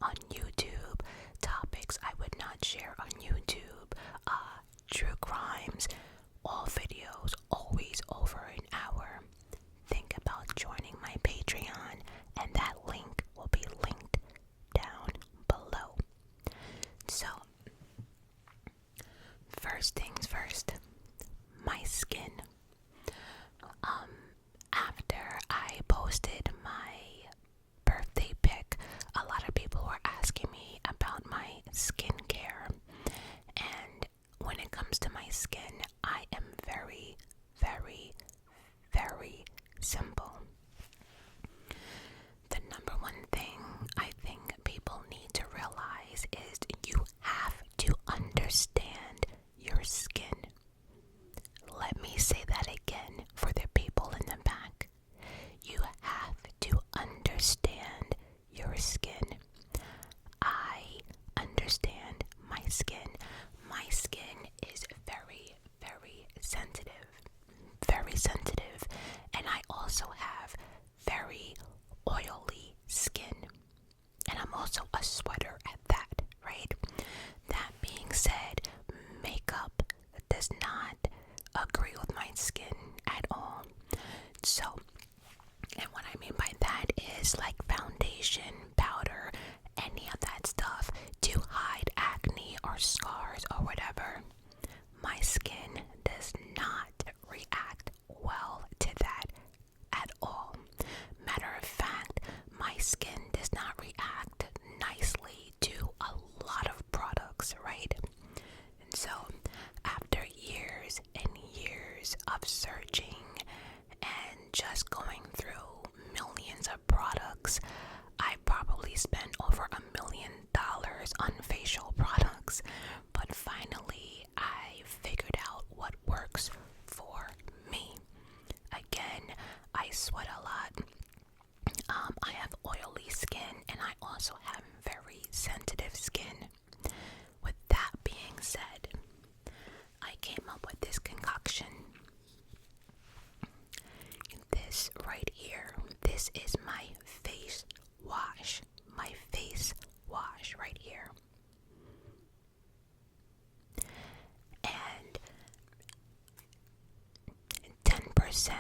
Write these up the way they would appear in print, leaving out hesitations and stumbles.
on YouTube, topics I would not share on YouTube, true crimes, all videos always over an hour. Think about joining my Patreon, and that link will be linked down below. So, first things first, my skin. After I posted my birthday pic, a lot of people were asking me about my skincare. And when it comes to my skin, I am very, very, very simple. The number one thing I think people need to realize is you have to understand your skin. Let me say that again for the people in the back. You have to understand your skin. I understand my skin. My skin is very, very sensitive. Very sensitive. And I also have very oily skin. And I'm also a sweater at that, right? That being said, makeup does not agree with my skin at all. So, and what I mean by that is like foundation, powder, any of that stuff to hide acne or scars or whatever. My skin does not react well to that at all. Matter of fact, my skin does not react nicely to a lot of products, right? And so, after years and years of searching and just going through millions of products, I probably spent over $1 million on facial products, but finally I figured out what works for me. Again, I sweat a lot. I have oily skin, and I also have very sensitive skin. With that being said, I came up with this concoction. This right here, this is my face wash. My face wash right here. And 10%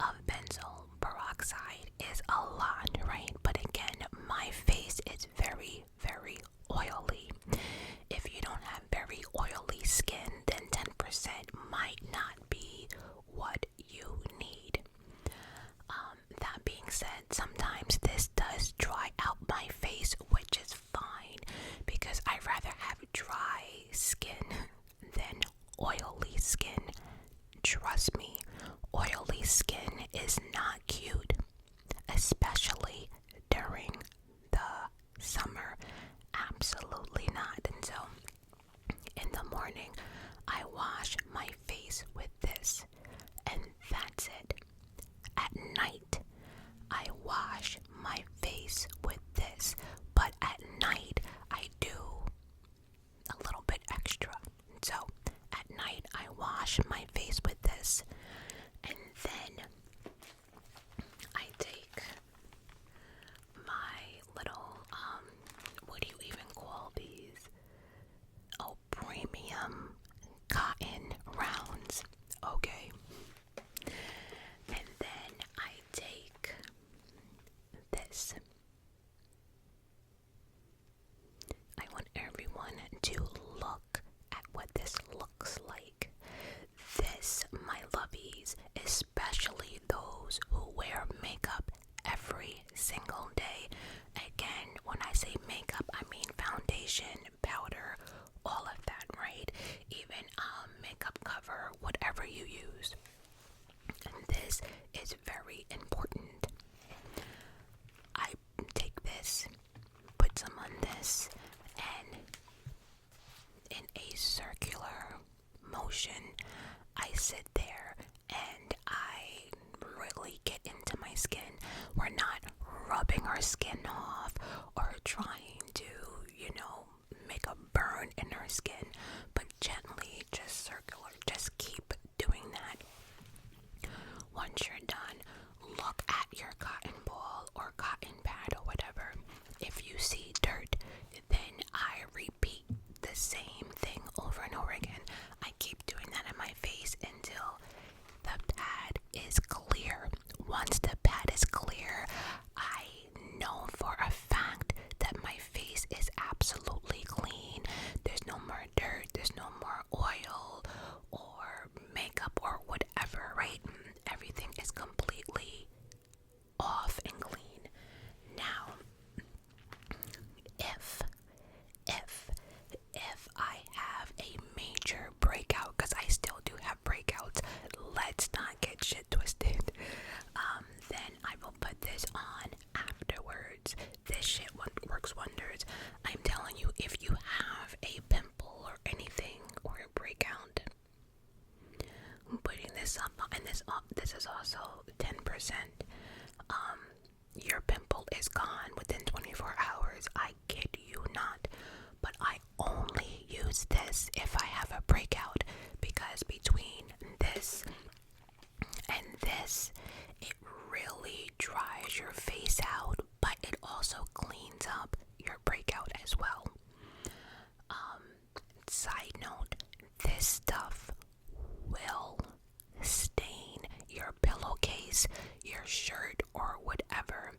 of benzoyl peroxide is a lot, right? But again, my face is very, very oily. If you don't have very oily skin, then 10% might not be what you need. That being said, sometimes this does dry out my face, which is fine because I'd rather have dry skin than oily skin. Trust me, oily skin is not cute, especially during the summer. Absolutely not. And so, in the morning, I wash my face with this, and that's it. At night, I wash my face with this, but at night, I do a little bit extra. So, at night, I wash my face with this, and then I take my little, what do you even call these? Oh, premium cotton rounds, okay? And then I take this. I want everyone to look at what this looks like. This, my lovies, especially those who wear makeup every single day. Again, when I say makeup, I mean foundation, powder, all of that, right? Even makeup cover, whatever you use. And this is very important. I take this, put some on this, and in a circular motion, I sit there and I really get into my skin. We're not rubbing our skin off or trying to, make a burn in our skin, but gently, just circular, just keep doing that. Once you're done, look at your cotton ball or cotton pad or whatever. If pillowcase, your shirt, or whatever.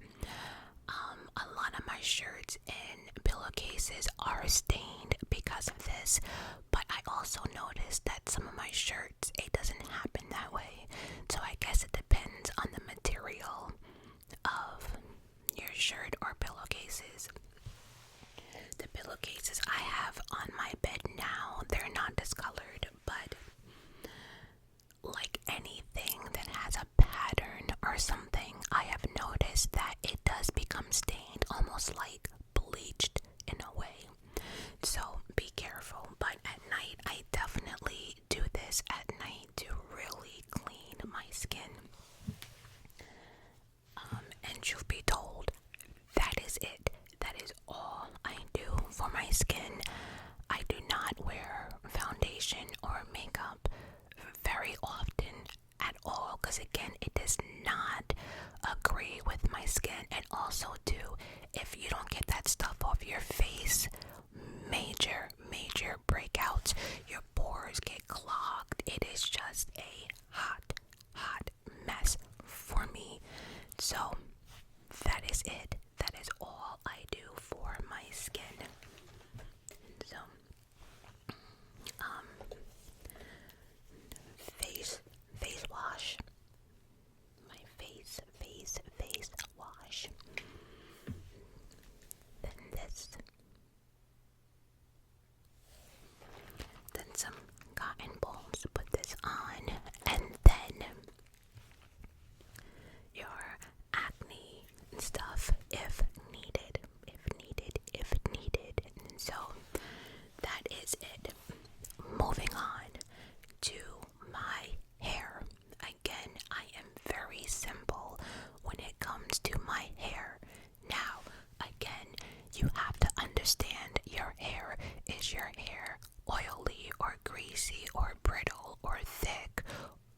A lot of my shirts and pillowcases are stained because of this, but I also noticed that some of my shirts, it doesn't happen that way. So I guess it depends on the material of your shirt or pillowcases. The pillowcases I have on my bed now, they're not discolored, but like anything that has a pattern or something, I have noticed that it does become stained, almost like bleached in a way. So be careful. But at night, I definitely do this at night to really clean my skin. And truth be told, that is it. That is all I do for my skin. I do not wear foundation or makeup very often at all, because again, it does not agree with my skin. And also too, if you don't get that stuff off your face, major breakouts, your pores get clogged. It is just a hot mess for me. So that is it. That is all I do for my skin. So face wash. My face wash. Then this. Then some cotton balls. Put this on, and then your acne stuff if needed. And so that is it. Moving on to my hair. Again, I am very simple when it comes to my hair. Now, again, you have to understand your hair. Is your hair oily or greasy or brittle or thick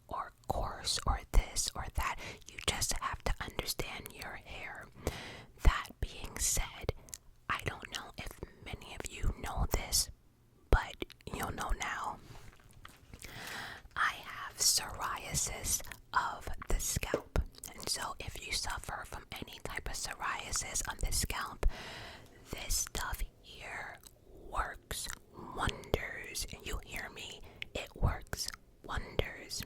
or coarse or this or that? You just have to understand your hair. That being said, I don't know if many of you know this, but you'll know now. I have psoriasis of the scalp. And so if you suffer from any type of psoriasis on the scalp, this stuff here works wonders. You hear me? It works wonders.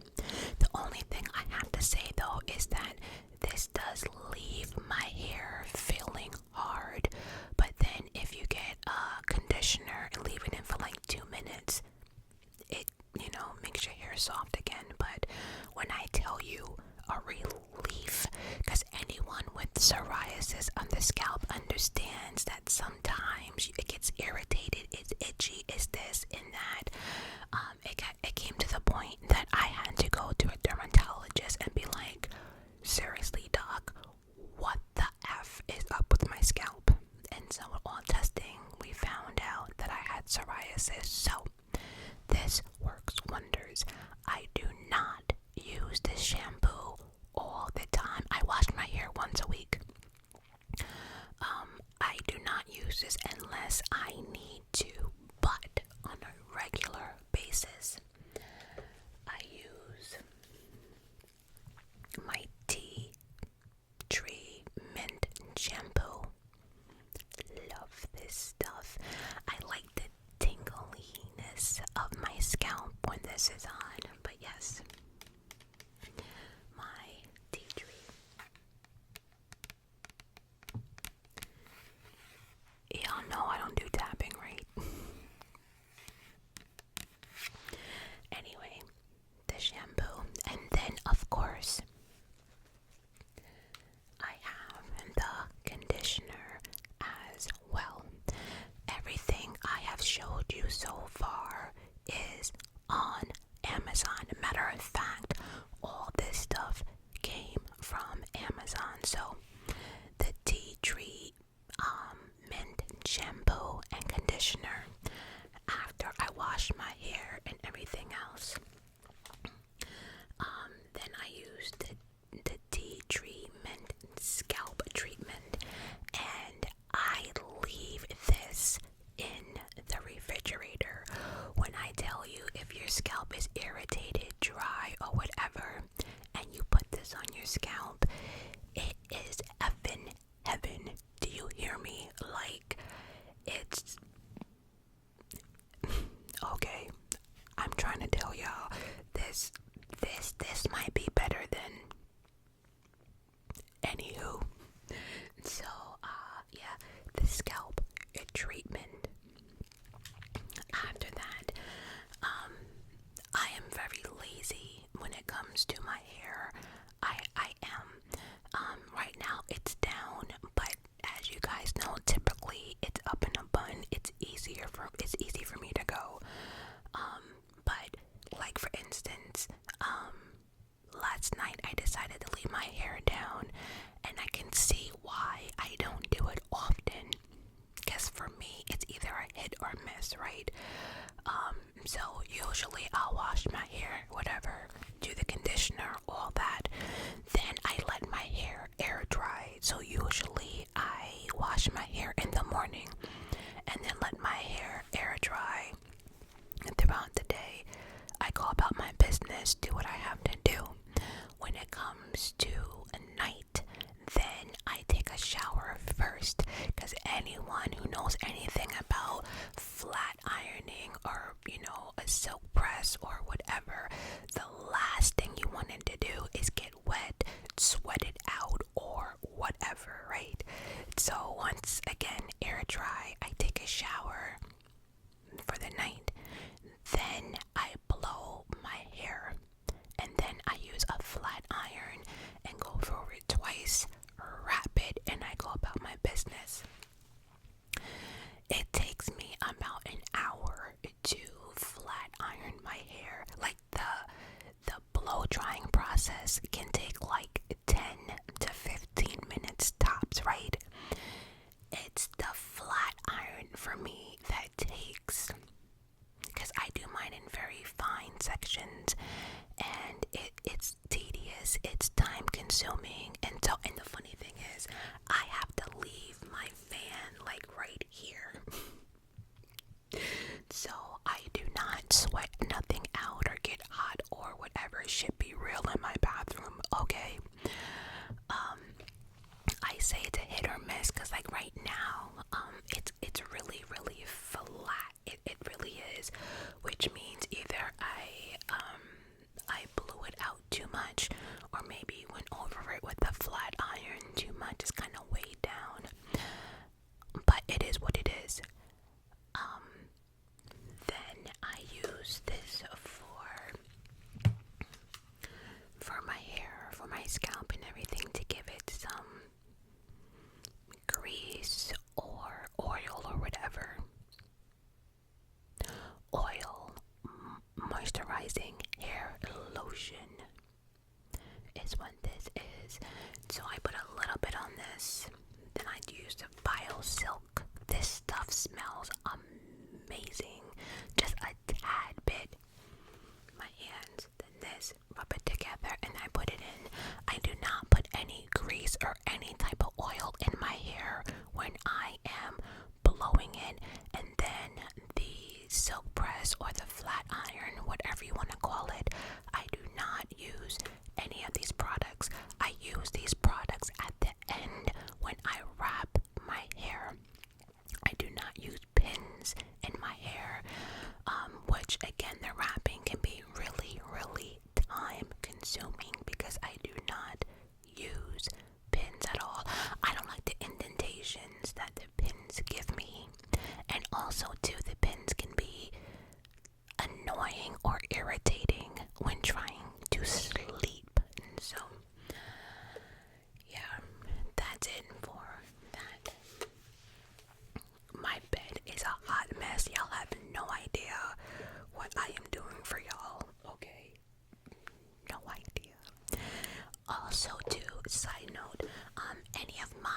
The only thing I have to say though is that this does leave my hair feeling hard, but then if you get a conditioner and leave it in for like 2 minutes, it, makes your hair soft again. But when I tell you a relief, because anyone with psoriasis on the scalp understands that sometimes it gets irritated, it's itchy, it's this and that. It came to the point that I had to go to a dermatologist and be like, seriously, doc, what the F is up with my scalp? And so while testing, we found out that I had psoriasis. So this works wonders. I do not use this shampoo all the time. I wash my hair once a week. I do not use this unless I need to, but on a regular basis, I use my tea tree mint shampoo. Love this stuff. I like the tingliness of my scalp when this is on, but yes, my tea tree. Y'all know I don't do tapping, right? Anyway, the shampoo, and then of course I have the conditioner as well. Everything I have showed you so far is on Amazon. Matter of fact, all this stuff came from Amazon. So the tea tree mint shampoo and conditioner, after I wash my hair and everything else, then I used the tea tree mint scalp treatment, and I leave this in the refrigerator. When I tell you, if your scalp is irritated, dry, or whatever, and you put this on your scalp, last night I decided to leave my hair down, and I can see why I don't do it often. Because for me, it's either a hit or miss, right? So usually I'll wash my hair, whatever, do the conditioner, all that. Then I let my hair air dry. So usually I wash my hair in the morning and then let my hair air dry. And throughout the day, I go about my business, do what I have to do. When it comes to a night, then I take a shower first, because anyone who knows anything about flat ironing or, a silk press or whatever, the last thing you wanted to do is get wet, sweat it out, or whatever, right? So once again, air dry, I take a shower for the night. Then I blow my hair, and then I use a flat iron and go through it twice, wrap it, and I go about my business. It takes me about an hour to flat iron my hair. Like the blow drying process can take like 10 to 15 minutes tops, right? It's the flat iron for me that takes, because I do mine in very fine sections, and it's tedious, it's time consuming, and the funny thing is, I have to leave my fan like right here. So I do not sweat nothing out or get hot or whatever. Should be real in my bathroom, okay? I say it's a hit or miss, because like right now, it's really, really flat. It really is, which means either I blew it out too much, or maybe went over it with a flat iron too much. It's kind of weighed down, but it is what it is. Then I use this for my hair, for my scalp and everything, to give it some grease or oil or whatever. Oil, moisturizing hair lotion is what this is. So I put a little bit on this, then I use the bio silk. This stuff smells amazing. Just a tad bit. My hands, then this, rub it together, and I put it in. I do not put any grease or any type of oil in my hair when I am blowing it. And then the silk press or the flat iron, whatever you want to call it, I do not use any of these products. I use these products at the end when I wrap my hair. I do not use pins in my hair, which again, the wrapping can be really, really time consuming, because I do not use pins at all. I don't like the indentations that the pins give me, and also too, the pins can be annoying or irritating when trying to sleep. And so yeah, that's it for that. My bed is a hot mess. Y'all have no idea what I am doing for y'all, okay? No idea. Also, too, side note, any of my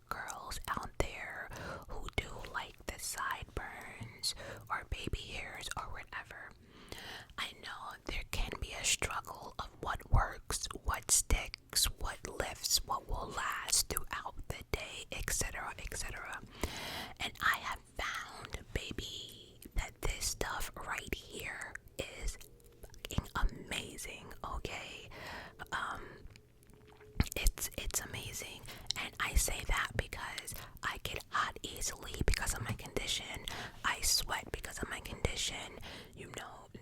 girls out there who do like the sideburns or baby hairs or whatever, I know there can be a struggle of what works, what sticks, what lifts, what will last throughout the day, etc., etc. And I have found, baby, that this stuff right here is fucking amazing, okay? It's amazing, and I say that because I get hot easily because of my condition. I sweat because of my condition,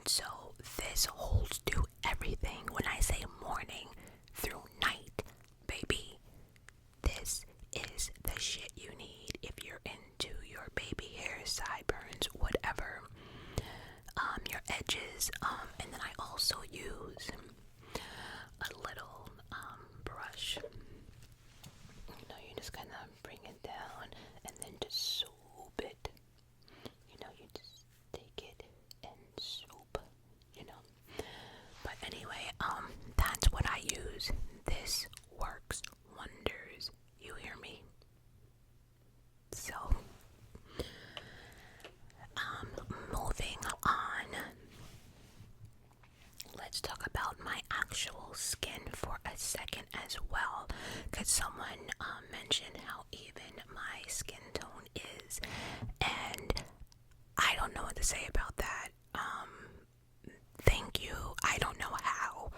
so this holds through everything. When I say morning through night, baby, this is the shit you need if you're into your baby hair, sideburns, whatever, your edges, and then I also use a little brush. You just kind of bring it down and then just swoop it. You just take it and swoop. But anyway, as well, because someone mentioned how even my skin tone is, and I don't know what to say about that. Thank you. I don't know how,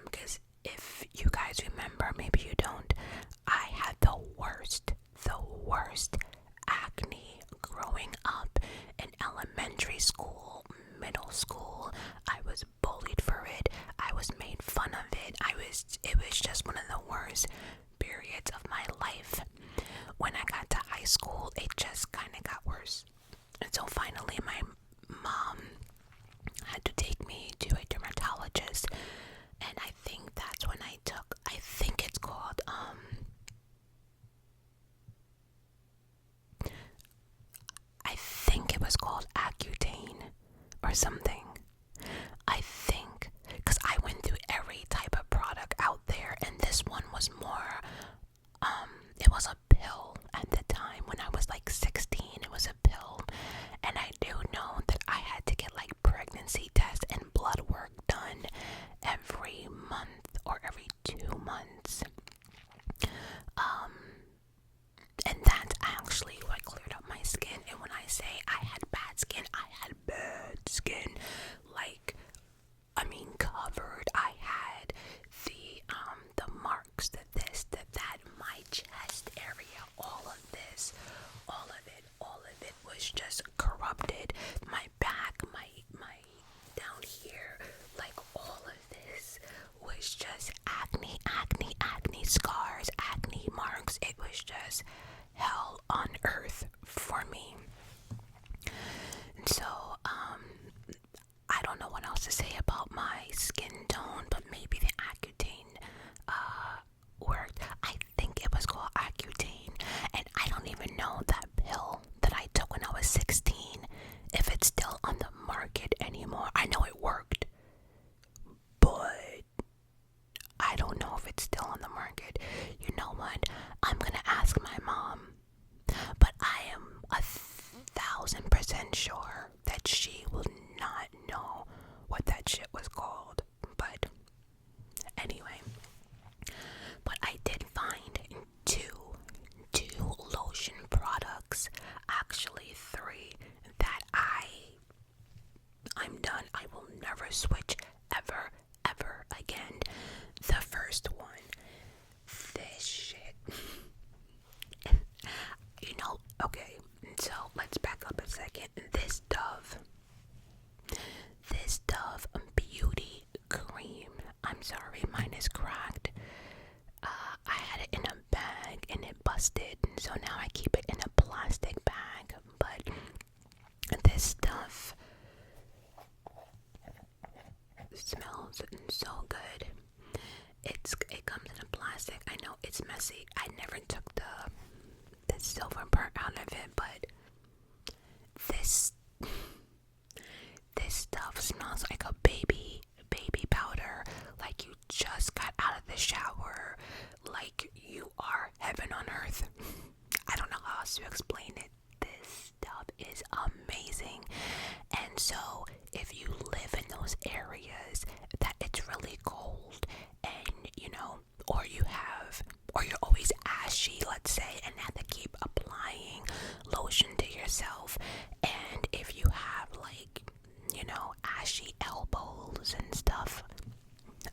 because if you guys remember, maybe you don't, I had the worst acne growing up in elementary school, middle school. I was bullied for it. I was made fun of it. It was just one of the worst periods of my life. When I got to high school, it just kind of got worse. And so finally my mom had to take me to a dermatologist, and I think that's when I think it's called I think it was called Accutane or something. I think, because I went through every type of product out there, and this one was more, it was a pill at the time. When I was like 16, it was a pill, and I do know that I had to get like pregnancy tests and blood work done every month or every 2 months. And that's actually what cleared up my skin. And when I say I had bad skin, I had bad skin. Like, I mean, covered. I had the marks, the this, the that, my chest area, all of it was just corrupted. My back, my down here, like all of this was just acne, scars, acne marks. It was just hell on earth for me. And so, I don't know what else to say about my skin tone, but maybe the Accutane worked. I think it was called Accutane, and I don't even know that pill that I took when I was 16, if it's still on the market anymore. I know it worked, but I don't know if it's still on the market. You know what? I'm gonna ask my mom, but I am 1,000% sure that she will not know what that shit was called. But anyway, but I did find two lotion products, actually 3, that I'm done. I will never switch ever again. The first one, this shit. Okay, so let's back up a second. This Dove beauty cream, I'm sorry, mine is cracked. I had it in a bag and it busted, so now I keep it in a plastic bag. But this stuff smells so good. It comes in a plastic. I know it's messy. I never took the silver part out of it, but this stuff smells like a baby powder, like you just got out of the shower, like you are heaven on earth. I don't know how else to explain it. This stuff is amazing. And so if you live in those areas that it's really cold, and or you're always ashy, let's say, and have to keep applying lotion to yourself, and if you have ashy elbows and stuff,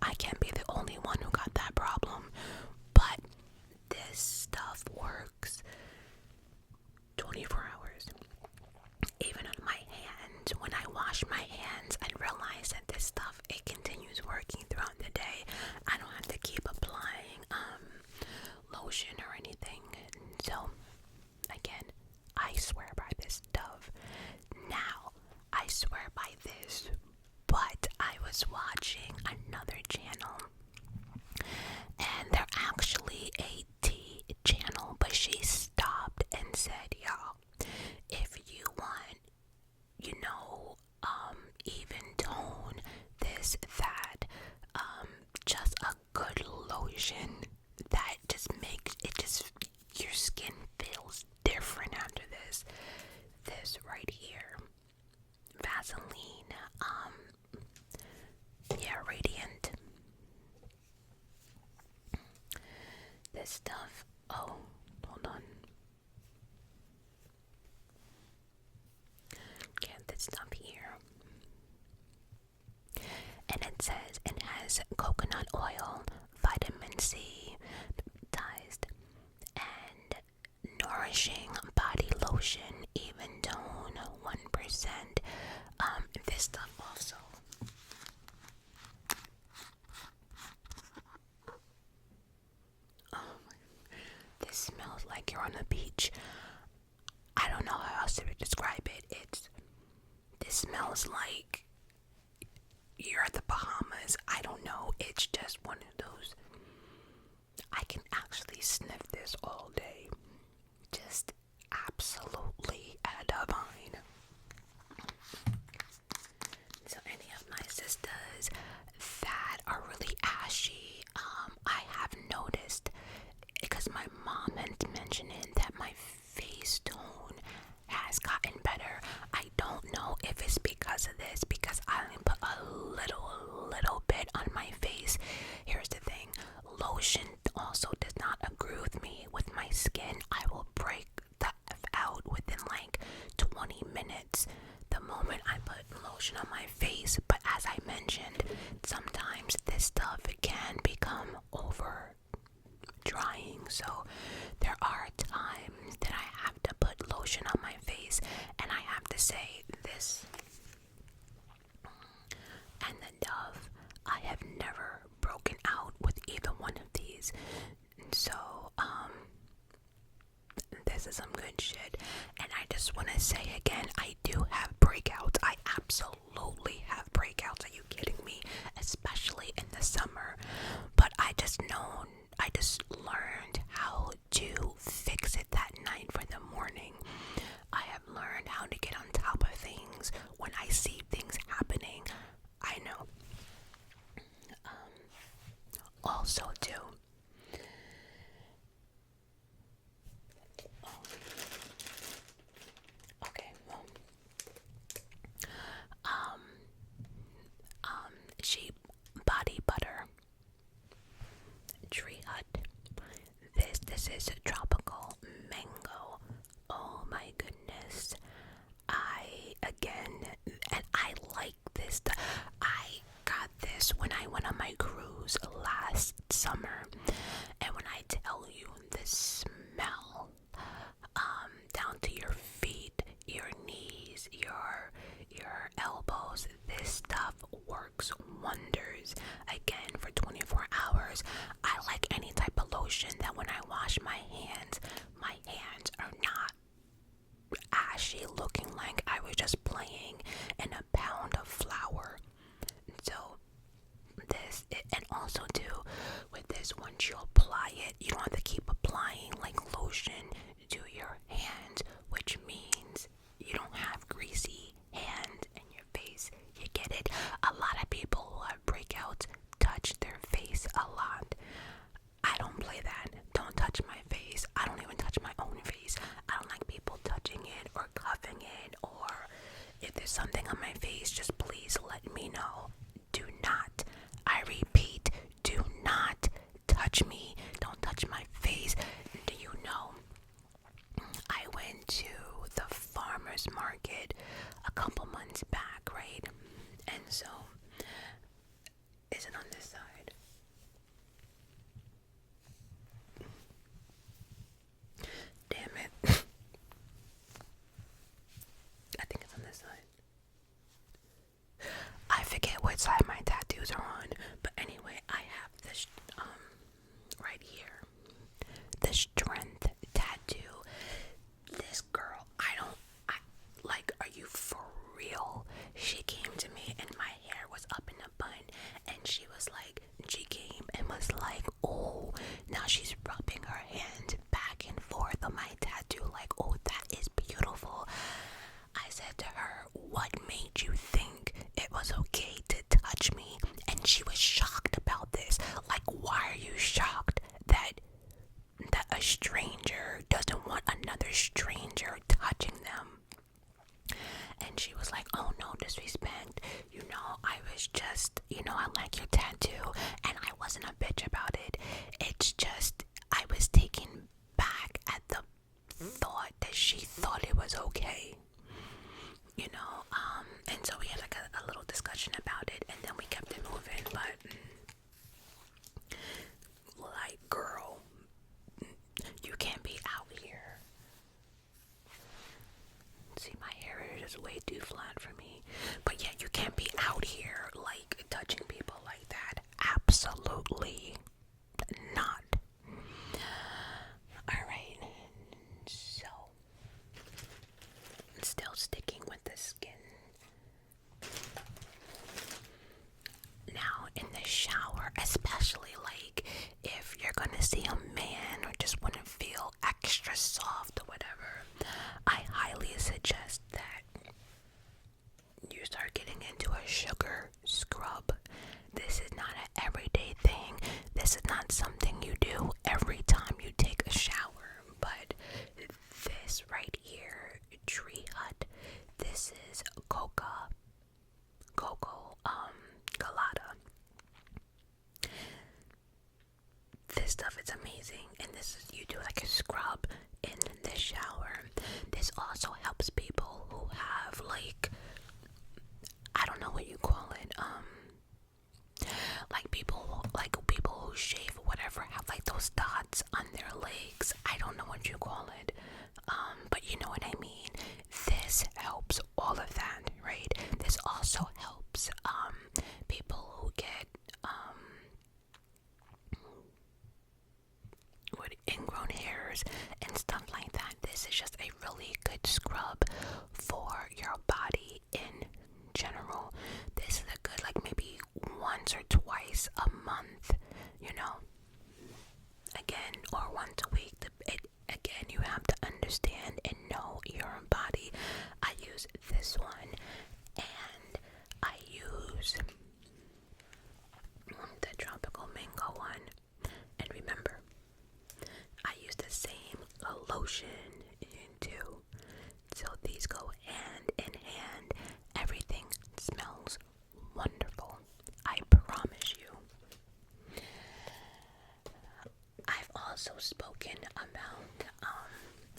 I can't be the only one who got that problem. But this stuff works 24 hours. Even on my hands, when I wash my hands, I realize that this stuff, it continues working throughout the day. I don't have to keep applying lotion or anything. So again, I swear by this Dove. Now I swear by this, but I was watching another channel, and they're actually a tea channel, but she stopped and said, y'all, if you want, even tone, this, that, just a good lotion that just makes it your skin feels different after this right here, Vaseline, Radiant. has coconut oil, vitamin C, baptized, and nourishing body lotion, even tone, 1%. This stuff also. This smells like you're on the beach. I don't know how else to describe it. This smells like you're at the Bahamas. I don't know. It's just one of those. I can actually sniff this all day. Just absolutely divine. So any of my sisters that are really ashy, I have noticed, because my mom had mentioned that my face tone has gotten better. I don't know if it's because of this, because I only put a little bit on my face. Here's the thing, lotion also does not agree with me with my skin. I will break the F out within like 20 minutes the moment I put lotion on my face. But as I mentioned, sometimes this stuff can become over drying, so there are times that I have to put lotion on my face, and I have to say this and the Dove, I have never broken out with either one of these. So this is some good shit. And I just want to say again, I do have breakouts. I absolutely have breakouts. Are you kidding me? Especially in the summer. But I just learned how to fix it that night for the morning. I have learned how to get on top of things when I see things happening. I know. Also too, okay, well, sheep body butter, Tree Hut. This is a tropical mango. Oh my goodness. I like this. I got this when I went on my cruise last summer, and when I tell you the smell, down to your feet, your knees, your elbows, this stuff works wonders. Again, for 24 hours. I like any type of lotion that when I wash my hands are not ashy, looking like I was just playing in a pound of flour. So and also too, with this, once you apply it, you don't have to keep applying like lotion to your hands, which means you don't have greasy hands in your face. You get it? A lot of people who have breakouts touch their face a lot. I don't play that. Don't touch my face. I don't even touch my own face. I don't like people touching it or cuffing it, or if there's something on my face, just please let me know. Do not, I repeat, do not touch me. Don't touch my face. Do you know, I went to the farmer's market a couple months back, right? And so, is it on this side? Damn it. I think it's on this side. I forget what side my tattoos are on, but anyway, I have this right here, the strength tattoo. This girl, are you for real? She came to me and my hair was up in a bun, and she came and was like, oh, now she's rubbing her hand back and forth on my tattoo, like, oh, that is beautiful. I said to her, what made you think it was okay to touch me? And she was shocked about this. Like, why are you shocked that a stranger doesn't want another stranger touching them? And she was like, oh, no disrespect. I was just, I like your tattoo. And I wasn't a bitch about it. It's just, I was taken back at the thought that she thought it was okay. And so we had like a little discussion about it, and then we kept it moving. But See, my hair is just way too flat for me. But yeah, you can't be out here like touching people like that. Absolutely not. Alright, so still sticking with the skin. Now, in the shower, especially like if you're gonna see a man or just want to feel extra soft or whatever, I highly suggest that you start getting into a sugar scrub. This is not an everyday thing. This is not something you do every time you take a shower. But this right here, Tree Hut, this is cocoa galata. This stuff is amazing, and this is, you do like a scrub in the shower. This also helps people who have like, I don't know what you call it, like people who shave or whatever have like those dots on their legs. I don't know what you call it, but you know what I mean. This helps all of that, right? This also helps people who get with ingrown hairs and stuff like that. This is just a really good scrub for your body in general. This is a good, like, maybe once or twice a month, you know, again, or once a week. Again, you have to understand and know your body. I use this one, and I use the tropical mango one, and remember, I use the same lotion too. So these go hand in hand. Everything smells wonderful. I promise you. I've also spoken about,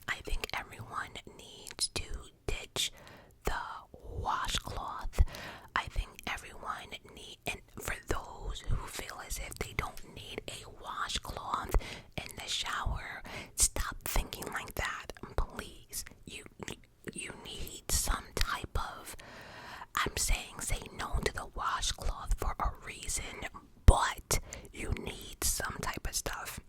I think everyone needs to ditch the washcloth. I think everyone and for those who feel as if they don't need a washcloth in the shower, stop thinking like that, please. You need some type of, I'm saying say no to the washcloth for a reason, but you need some type of stuff.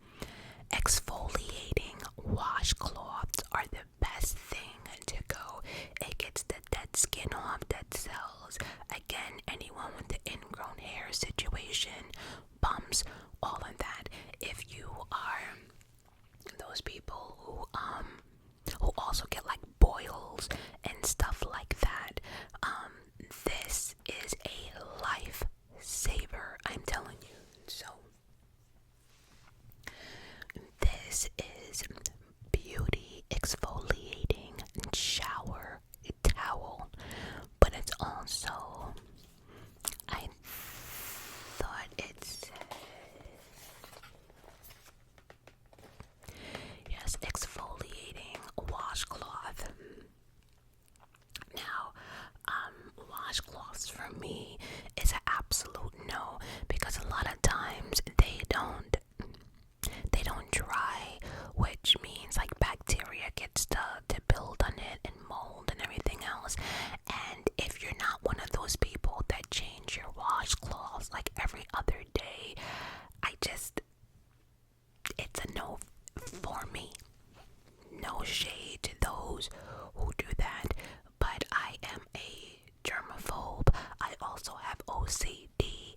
Exfoliating washcloths are the best thing to go. It gets the dead skin off, dead cells. Again, anyone with the ingrown hair situation, bumps, all of that. If you are those people who also get like boils and stuff like that, this is a life saver, I'm telling you. So this is Beauty Exfoliating Shower Towel, but it's also, I thought it said, yes, exfoliating washcloth. Now, washcloths for me is an absolute no, because a lot of times they don't dry, which means like bacteria gets to build on it and mold and everything else. And if you're not one of those people that change your washcloths like every other day, it's a no for me. No shade to those who do that, but I am a germaphobe. I also have OCD.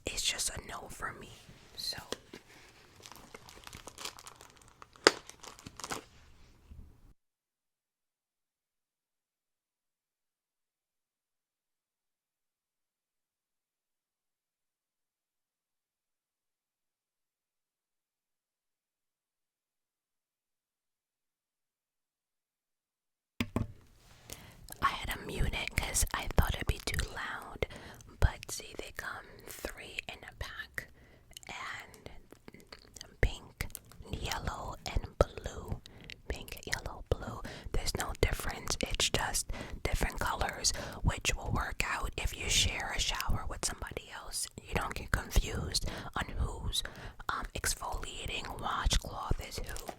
It's just a no for me. So I had to mute it because I thought it'd be too loud. But see, they come 3 in a pack, and pink, yellow, and blue. Pink, yellow, blue. There's no difference. It's just different colors, which will work out if you share a shower with somebody else. You don't get confused on whose exfoliating washcloth is who.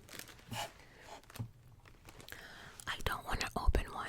I don't want to open one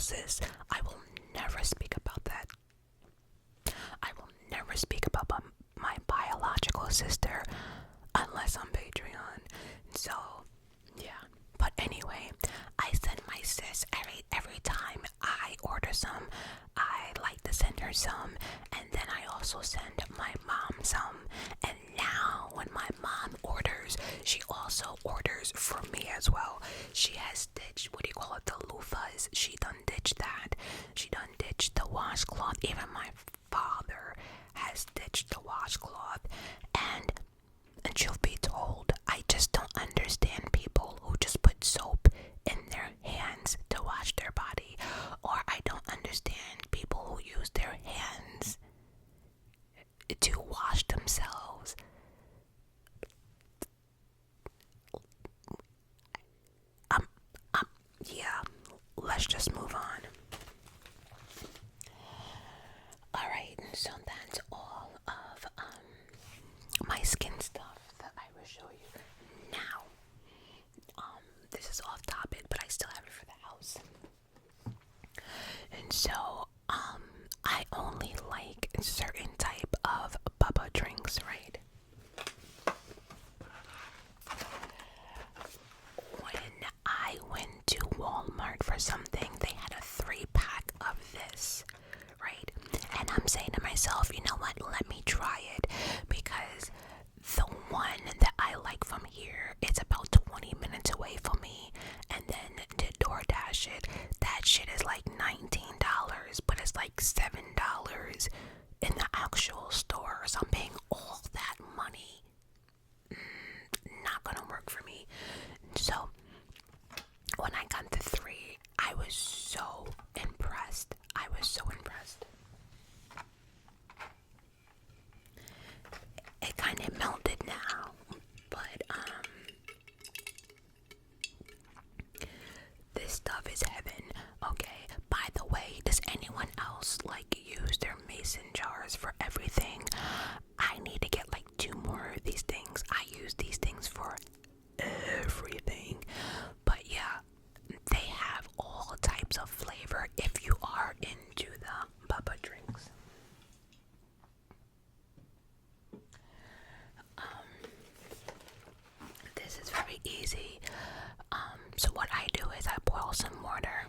sis. I will never speak about that. I will never speak about my biological sister unless on Patreon. So, yeah. But anyway, I send my sis every time I order some. I like to send her some, and then I also send my mom some. And now, when my mom orders, she also orders for me as well. She has ditched, what do you call it, the loofahs. She done ditched that. She done ditched the washcloth. Even my father has ditched the washcloth. And truth be told, I just don't understand people who just put soap in their hands to wash their body. Or I don't understand people who use their hands to wash themselves. Yeah, let's just move on. Alright, so that's all of my skin stuff that I will show you. Now, this is off topic, but I still have it for the house. And so, I only like certain type of boba drinks, right? When I went to Walmart for something, they had a 3-pack of this, right? And I'm saying to myself, you know what, let me try it, because the one that I like from here, it's about 20 minutes away from me, and then to DoorDash it, that shit is like $19, but it's like $7 in the actual store, so I'm paying all that money. Not gonna work for me. So when I got the 3, I was so impressed. It kind of melted now, but this stuff is heaven. Okay, by the way, does anyone else like use their mason jars for everything? I need to get like 2 more of these things. I use these things for everything. But yeah, they have all types of flavor if you are into the boba drinks. This is very easy. So what I do is I boil some water.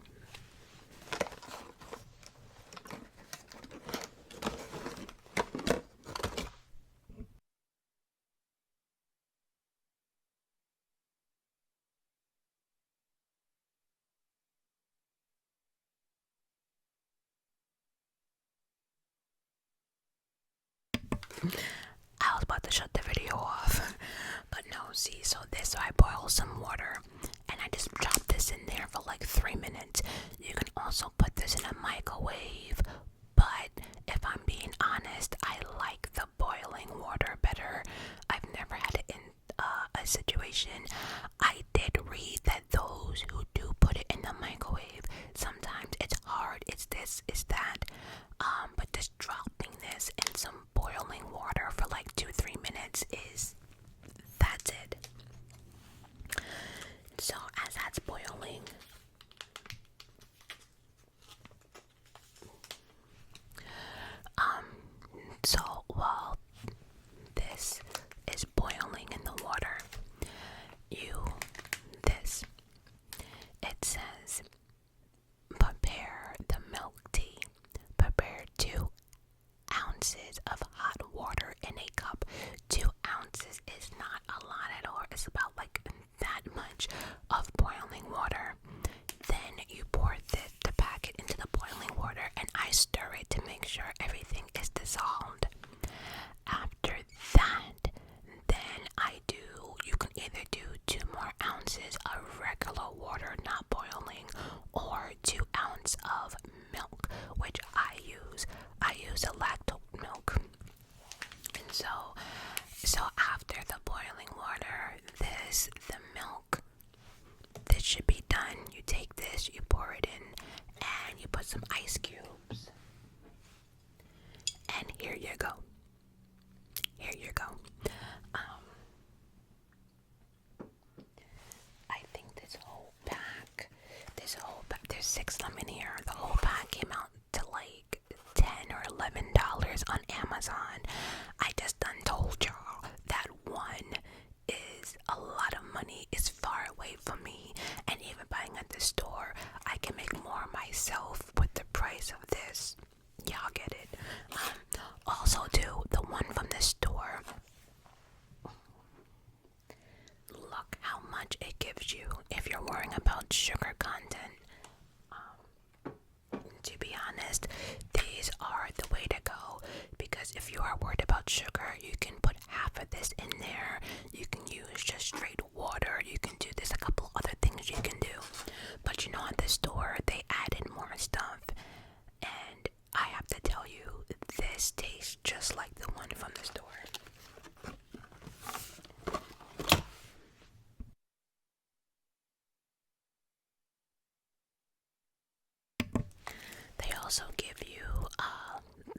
I was about to shut the video off, but no, see, so I boil some water, and I just drop this in there for like 3 minutes. You can also put this in a microwave, but if I'm being honest, I like the boiling water better. I've never had it in a situation. I did read that those who do put it in the microwave, sometimes it's hard, it's this, it's that, but just dropping this in some boiling water for like 2-3 minutes that's it. So as that's boiling, so while this is boiling in the water, it says prepare the milk tea. Prepare 2 ounces of hot water in a cup. 2 ounces is not a lot at all. It's about like that much of boiling water. Then you pour the packet into the boiling water, and I stir it to make sure everything is dissolved. After that, then you can either do 2 more ounces of regular water, not boiling, or 2 ounces of milk, which I use. I use a lactose milk. And so after the boiling water, the milk, this should be done. You take this, you pour it in, and you put some ice cubes. And here you go. I think this whole pack, there's 6 of them in here. The whole pack came out to like $10 or $11 on Amazon. I just done told y'all that one is a lot of money. It's far away from me, and even buying at the store, I can make more myself with the price of this. Y'all get it. Also, too, the one from the store, look how much it gives you if you're worrying about sugar content. To be honest, these are the way to go, because if you are worried about sugar, you can put half of this in there. You can use just straight water. You can do this, a couple other things you can do. But you know, at the store, they added more stuff. And I have to tell you, this tastes just like the one from the store. They also give you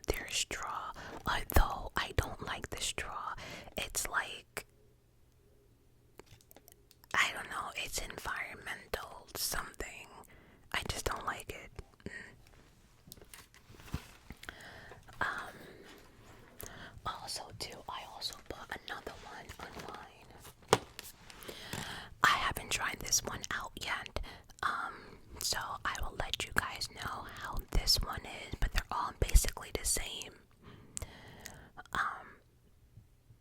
their straw, although I don't like the straw. It's like, I don't know, it's environmental something. I just don't like it. Also too, I also bought another one online. I haven't tried this one out yet. So I will let you guys know how this one is, but they're all basically the same.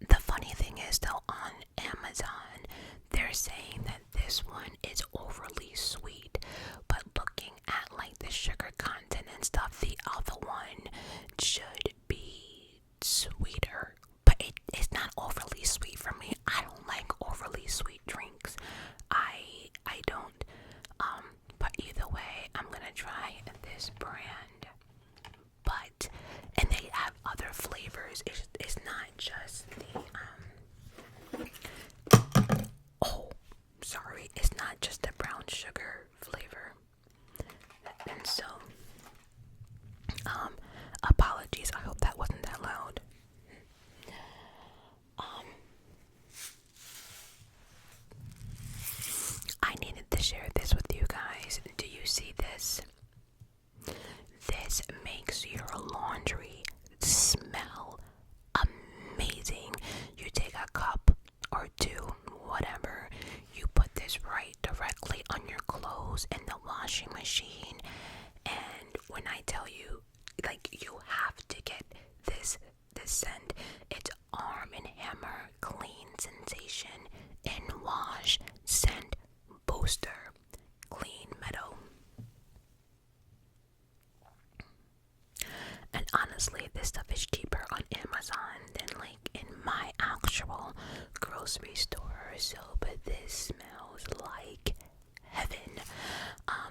The funny thing is though, on Amazon, they're saying that this one is overly sweet, but looking at like the sugar content and stuff, the other one should be sweeter, but it's not overly sweet for me. I don't like overly sweet drinks. I don't. But either way, I'm gonna try this brand. But, and they have other flavors. It's not just the sorry, it's not just the brown sugar flavor. And so, apologies. I hope that wasn't that loud. I needed to share this with you guys. Do you see this? This makes your laundry smell amazing. You take a cup or two, whatever, you put this right directly on your clothes in the washing machine, and when I tell you, like, you have to get this scent. It's Arm & Hammer Clean Sensation in Wash Scent Booster Clean Meadow. And honestly, this stuff is cheaper on Amazon than like in my actual grocery store. So, but this smells like heaven.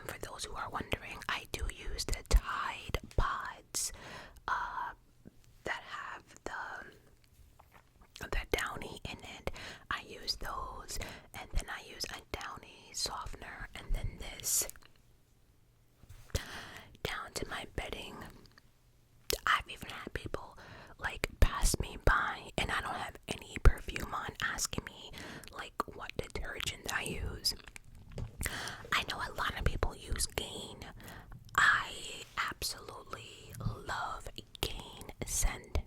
For those who are wondering, I do use the Tide Pods that have the Downy in it. I use those, and then I use a Downy softener, and then this down to my bedding. I've even had people like pass me by and I don't have any perfume on, asking me like what detergent I use. I know a lot of people use Gain. I absolutely love Gain scent.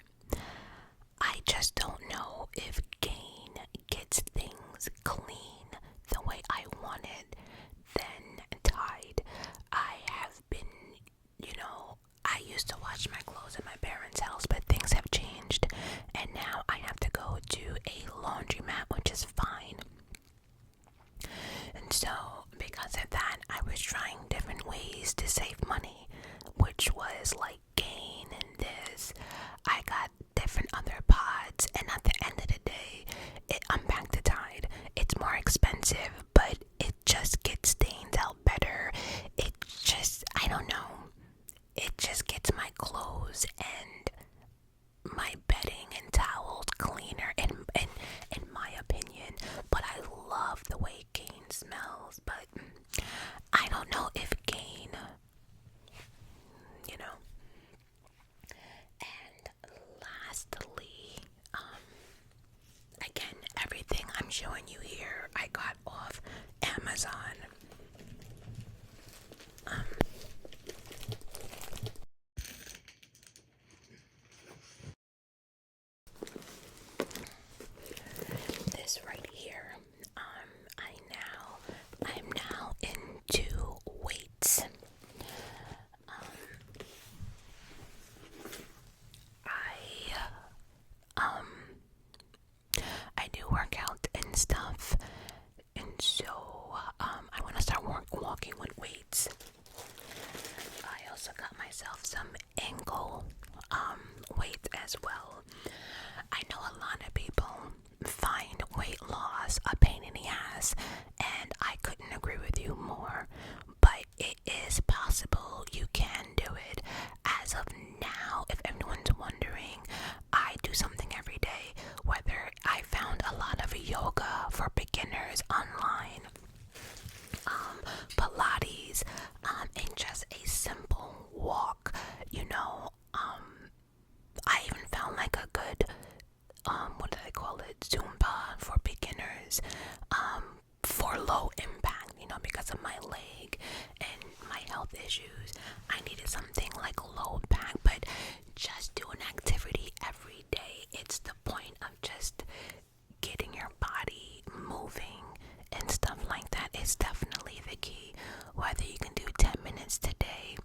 I just don't know if Gain gets things clean the way I want it than Tide. I have been, I used to wash my clothes at my parents' house, but things have changed, and now I have to go to a laundromat, which is fine. And so, because of that, I was trying different ways to save money, which was like Gain and this. I got different other pods, and at the end of the day, I'm back to Tide. It's more expensive, but it just gets stains out better. It just, I don't know. It just gets my clothes and my bedding and towels cleaner, in my opinion. But I love the way Gain smells. But I don't know if Gain is possible. You can do it. As of now, if anyone's wondering, I do something every day. Whether I found a lot of yoga for beginners online, Pilates, and just a simple walk. I even found like a good, what do they call it? Zumba for beginners, for low impact, because of my leg and my health issues. I needed something like low impact, but just do an activity every day. It's the point of just getting your body moving and stuff like that is definitely the key. Whether you can do 10 minutes today,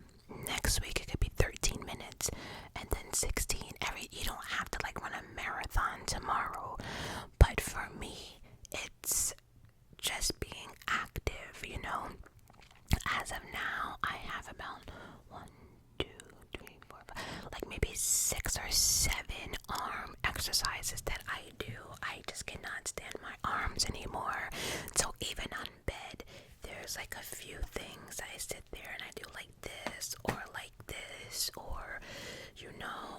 next week it could be 13 minutes, and then 16. You don't have to like run a marathon tomorrow, but for me, it's just being active. As of now, I have about 1, 2, 3, 4, 5, like maybe 6 or 7 arm exercises that I do. I just cannot stand my arms anymore. So even on bed, there's like a few things I sit there and I do like this or like this, or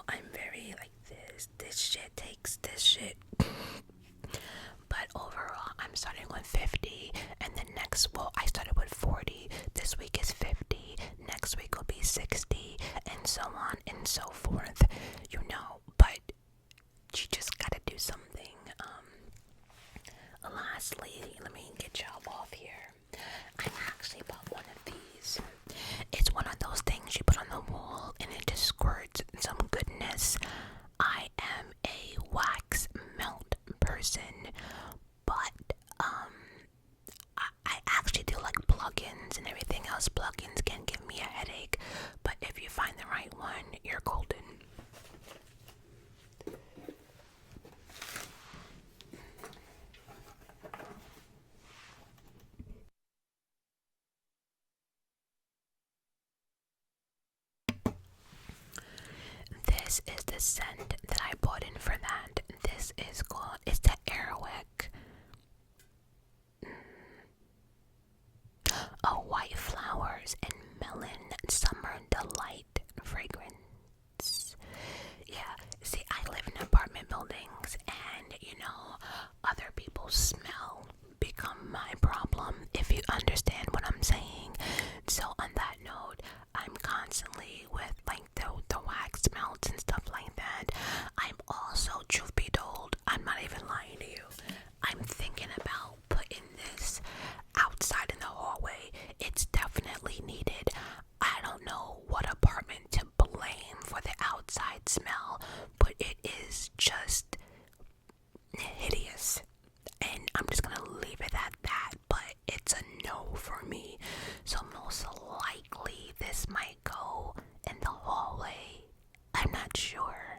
I'm very like this. This shit takes this shit. But overall, I'm starting with 50, and then I started with 40. This week is 50. Next week will be 60, and so on and so forth. But you just gotta do something. Lastly, let me get y'all off here. I actually bought one of these. It's one of those things you put on the wall, and it just squirts some goodness. I am a wax melt person, but I actually do like plugins and everything else. Plugins can give me a headache, but if you find the right one, you're golden. This is the scent that I bought in for that. It's the Airwick. White flowers and melon summer delight fragrance. Yeah, see, I live in apartment buildings, and other people's smell become my problem, if you understand what I'm saying. So on that note, I'm constantly with like the wax melts and stuff like that. I'm also, truth be told, I'm not even lying to you, I'm thinking about putting this outside in the hallway. It's definitely needed. I don't know what apartment to blame for the outside smell, but it is just hideous. And I'm just gonna leave it at that, but it's a no for me. So most likely this might go in the hallway. I'm not sure,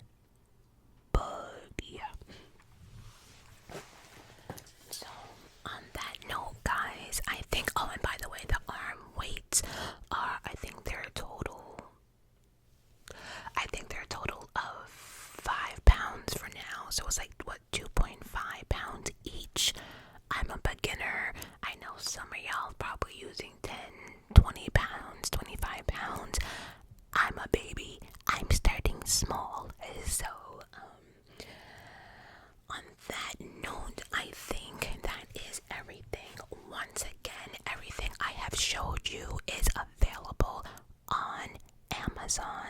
but yeah. So on that note, guys, I think, and by the way, the arm weights are, I think they're a total of 5 pounds for now. So it's like, 2.5 pounds each. I'm a beginner. I know some of y'all probably using 10, 20 pounds, 25 pounds. I'm a baby. I'm starting small. So, on that note, I think that is everything. Once again, everything I have showed you is available on Amazon.